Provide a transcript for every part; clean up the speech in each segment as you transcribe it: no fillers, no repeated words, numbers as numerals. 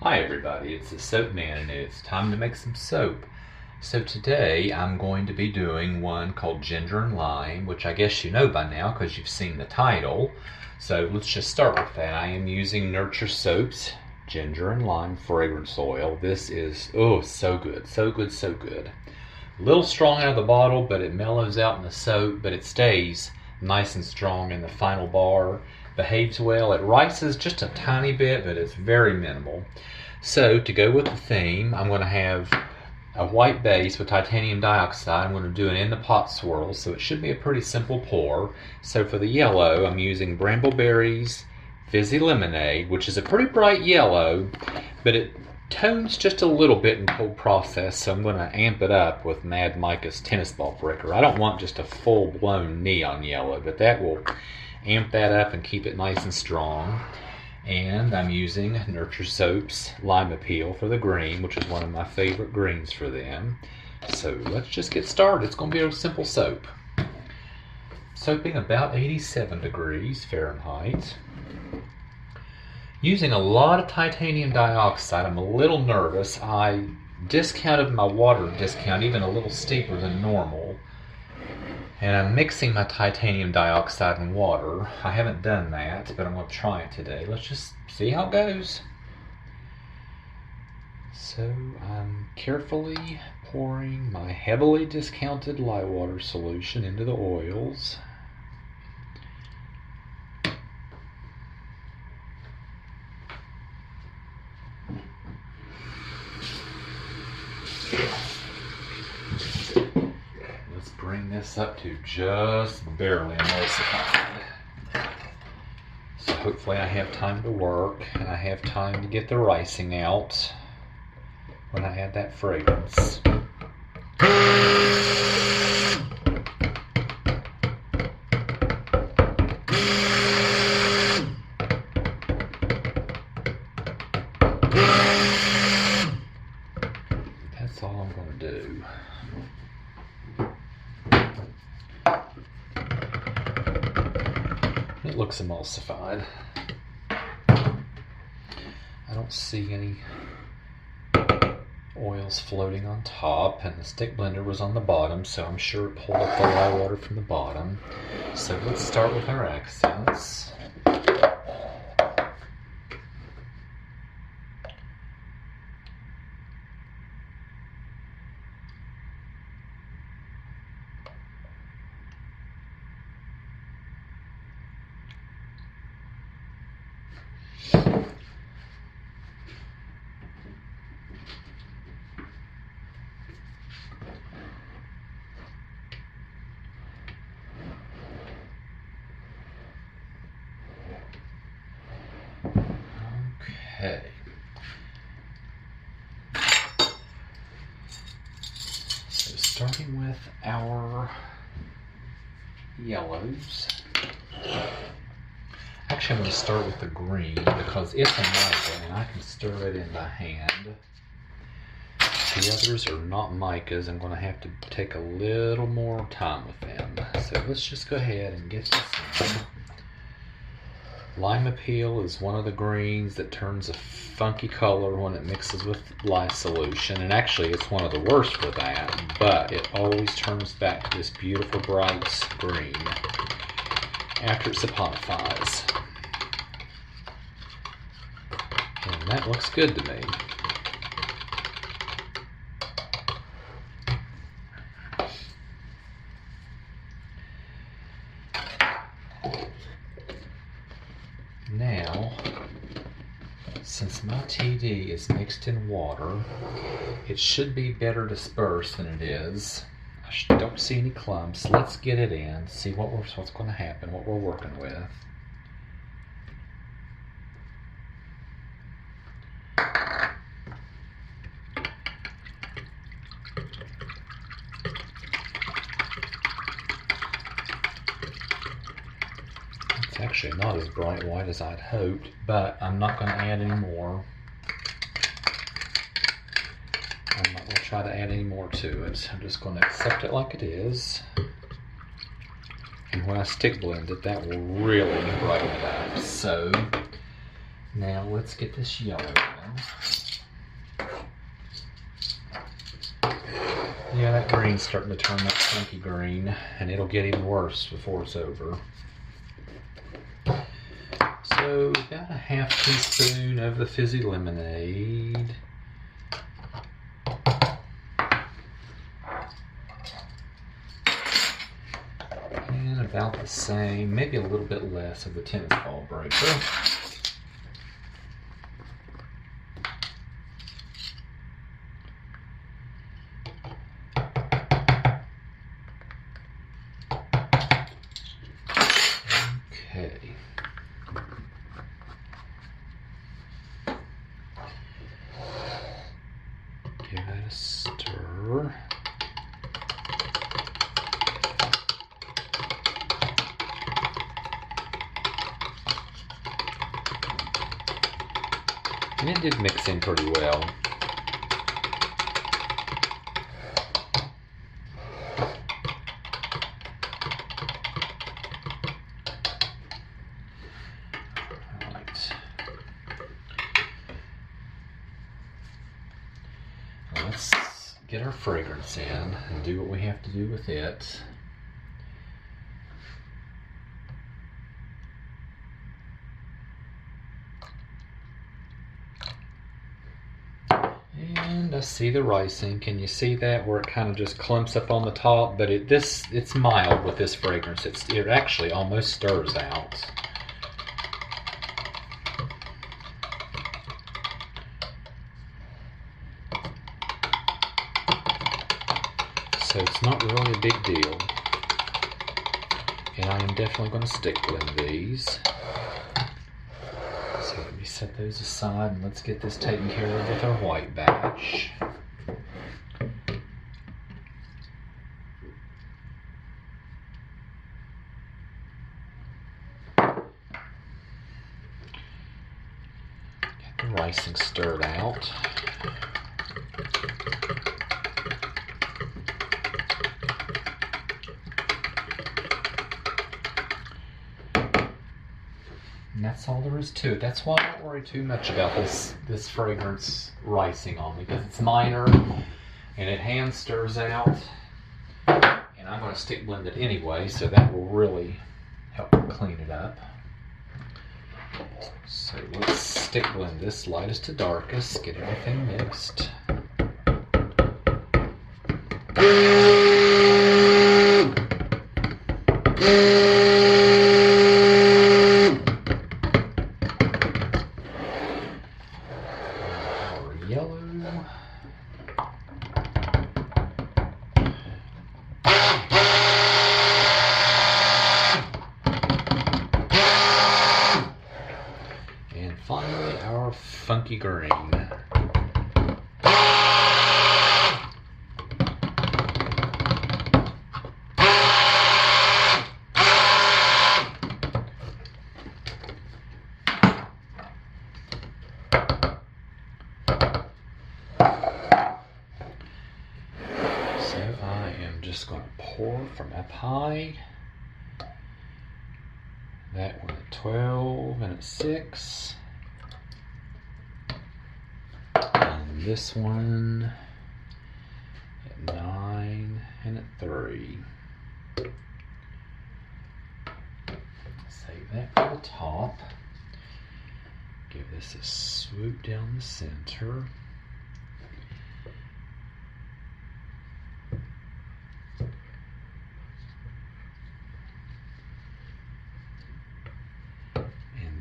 Hi everybody, it's the Soap Man and it's time to make some soap. So today I'm going to be doing one called Ginger and Lime, which I guess you know by now because you've seen the title. So let's just start with that. I am using Nurture Soaps Ginger and Lime Fragrance Oil. This is, oh, so good, so good, so good. A little strong out of the bottle, but it mellows out in the soap, but it stays nice and strong in the final bar. Behaves well. It rises just a tiny bit, but it's very minimal. So to go with the theme, I'm going to have a white base with titanium dioxide. I'm going to do an in the pot swirl, so it should be a pretty simple pour. So for the yellow, I'm using Brambleberries Fizzy Lemonade, which is a pretty bright yellow, but it tones just a little bit in cold process, so I'm going to amp it up with Mad Micah's Tennis Ball Breaker. I don't want just a full-blown neon yellow, but that will amp that up and keep it nice and strong. And I'm using Nurture Soaps Lime Appeal for the green, which is one of my favorite greens for them. So let's just get started. It's going to be a simple soap. Soaping about 87 degrees Fahrenheit. Using a lot of titanium dioxide. I'm a little nervous. I discounted my water discount even a little steeper than normal. And I'm mixing my titanium dioxide and water. I haven't done that, but I'm going to try it today. Let's just see how it goes. So I'm carefully pouring my heavily discounted lye water solution into the oils. Let's bring this up to just barely emulsified. So hopefully I have time to work and I have time to get the ricing out when I add that fragrance. That's all I'm going to do. It looks emulsified. I don't see any oils floating on top, and the stick blender was on the bottom, so I'm sure it pulled up the lye water from the bottom. So let's start with our accents. Okay. So starting with our yellows. Actually, I'm going to start with the green because it's a mica and I can stir it in by hand. The others are not micas. I'm going to have to take a little more time with them. So let's just go ahead and get this in. Lime Appeal is one of the greens that turns a funky color when it mixes with lye solution, and actually it's one of the worst for that, but it always turns back to this beautiful bright green after it saponifies. And that looks good to me. Now, since my TD is mixed in water, it should be better dispersed than it is. I don't see any clumps. Let's get it in, see what's going to happen, what we're working with. It's actually not as bright white as I'd hoped, but I'm not going to add any more. I'm not going to try to add any more to it. I'm just going to accept it like it is. And when I stick blend it, that will really brighten it up. So Now let's get this yellow in. Yeah, that green's starting to turn that funky green, and it'll get even worse before it's over. So about a ½ teaspoon of the fizzy lemonade. And about the same, maybe a little bit less of the tennis ball breaker. Okay. Give that a stir. And it did mix in pretty well. Let's get our fragrance in and do what we have to do with it. And I see the ricing. Can you see that where it kind of just clumps up on the top? But it's mild with this fragrance. It actually almost stirs out. So it's not really a big deal. And I am definitely going to stick blend these. So let me set those aside and let's get this taken care of with our white batch. Get the ricing stirred out. And that's all there is to it. That's why I don't worry too much about this fragrance ricing on me, because it's minor and it hand stirs out. And I'm going to stick blend it anyway, so that will really help clean it up. So let's stick blend this lightest to darkest, get everything mixed. Yellow. And finally our funky green. Just going to pour from up high. That one at 12 and at 6. And this one at 9 and at 3. Save that for the top. Give this a swoop down the center.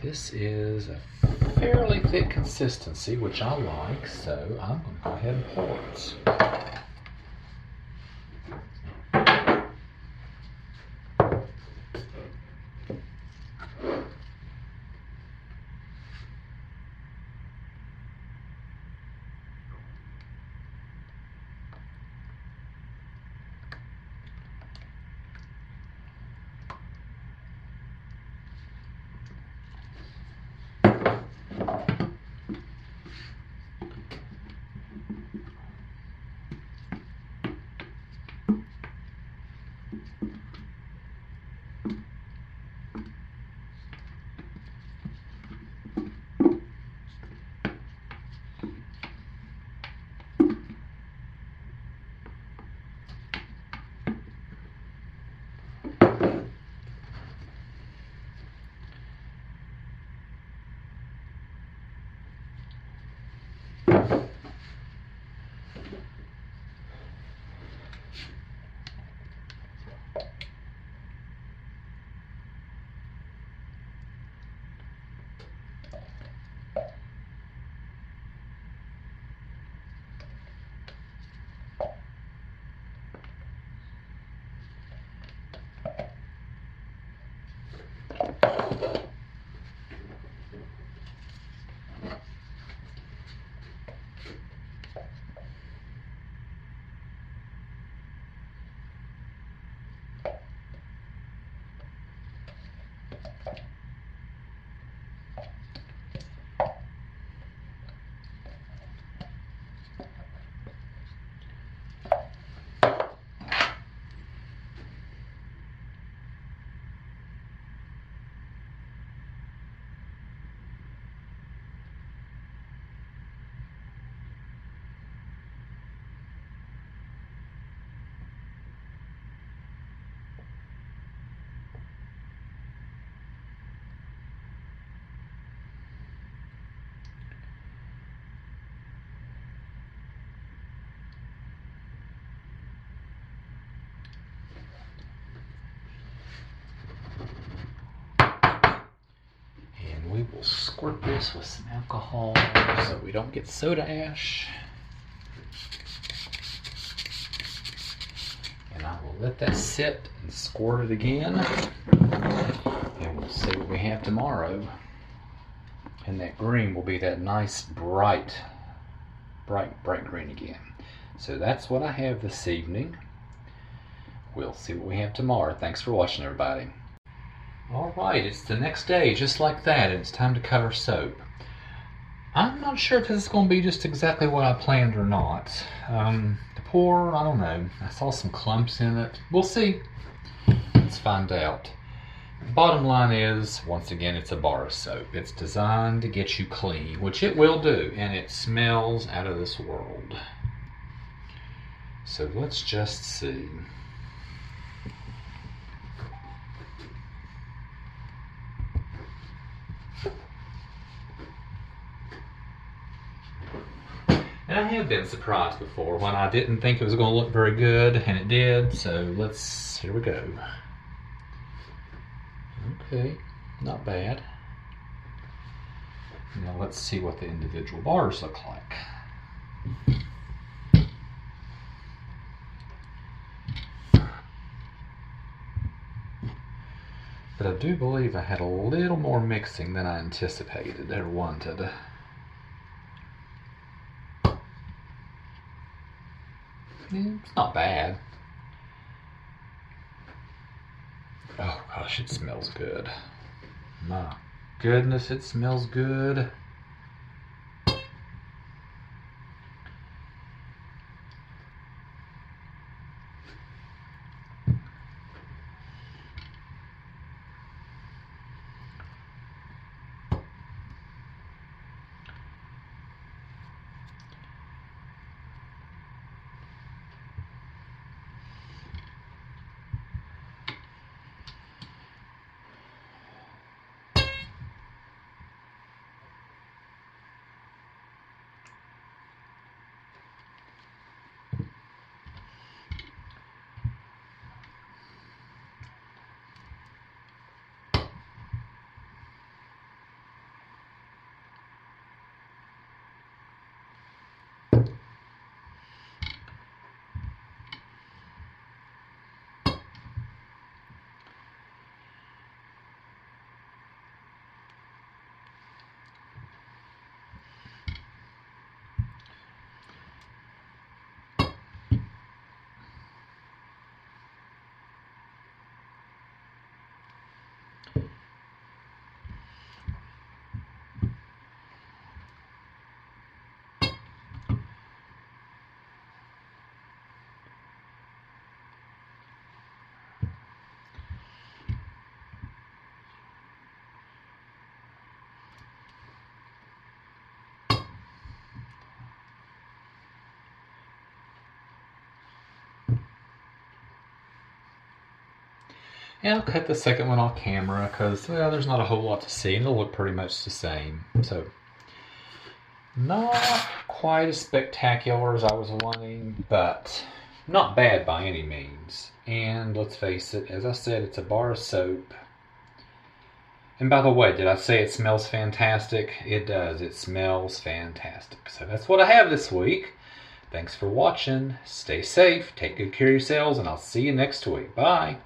This is a fairly thick consistency, which I like, so I'm going to go ahead and pour it. We will squirt this with some alcohol so we don't get soda ash. And I will let that sit and squirt it again. And we'll see what we have tomorrow. And that green will be that nice bright green again. So that's what I have this evening. We'll see what we have tomorrow. Thanks for watching, everybody. Alright, it's the next day, just like that, and it's time to cover soap. I'm not sure if this is going to be just exactly what I planned or not. The pour, I don't know. I saw some clumps in it. We'll see. Let's find out. Bottom line is, once again, it's a bar of soap. It's designed to get you clean, which it will do, and it smells out of this world. So let's just see. And I have been surprised before when I didn't think it was going to look very good, and it did. So here we go. Okay, not bad. Now let's see what the individual bars look like. But I do believe I had a little more mixing than I anticipated or wanted. It's not bad. Oh gosh, it smells good. My goodness, it smells good. And I'll cut the second one off camera because, well, there's not a whole lot to see and it'll look pretty much the same. So Not quite as spectacular as I was wanting, but not bad by any means. And let's face it, as I said, it's a bar of soap. And by the way, did I say it smells fantastic? It does. It smells fantastic. So that's what I have this week. Thanks for watching. Stay safe, take good care of yourselves, and I'll see you next week. Bye.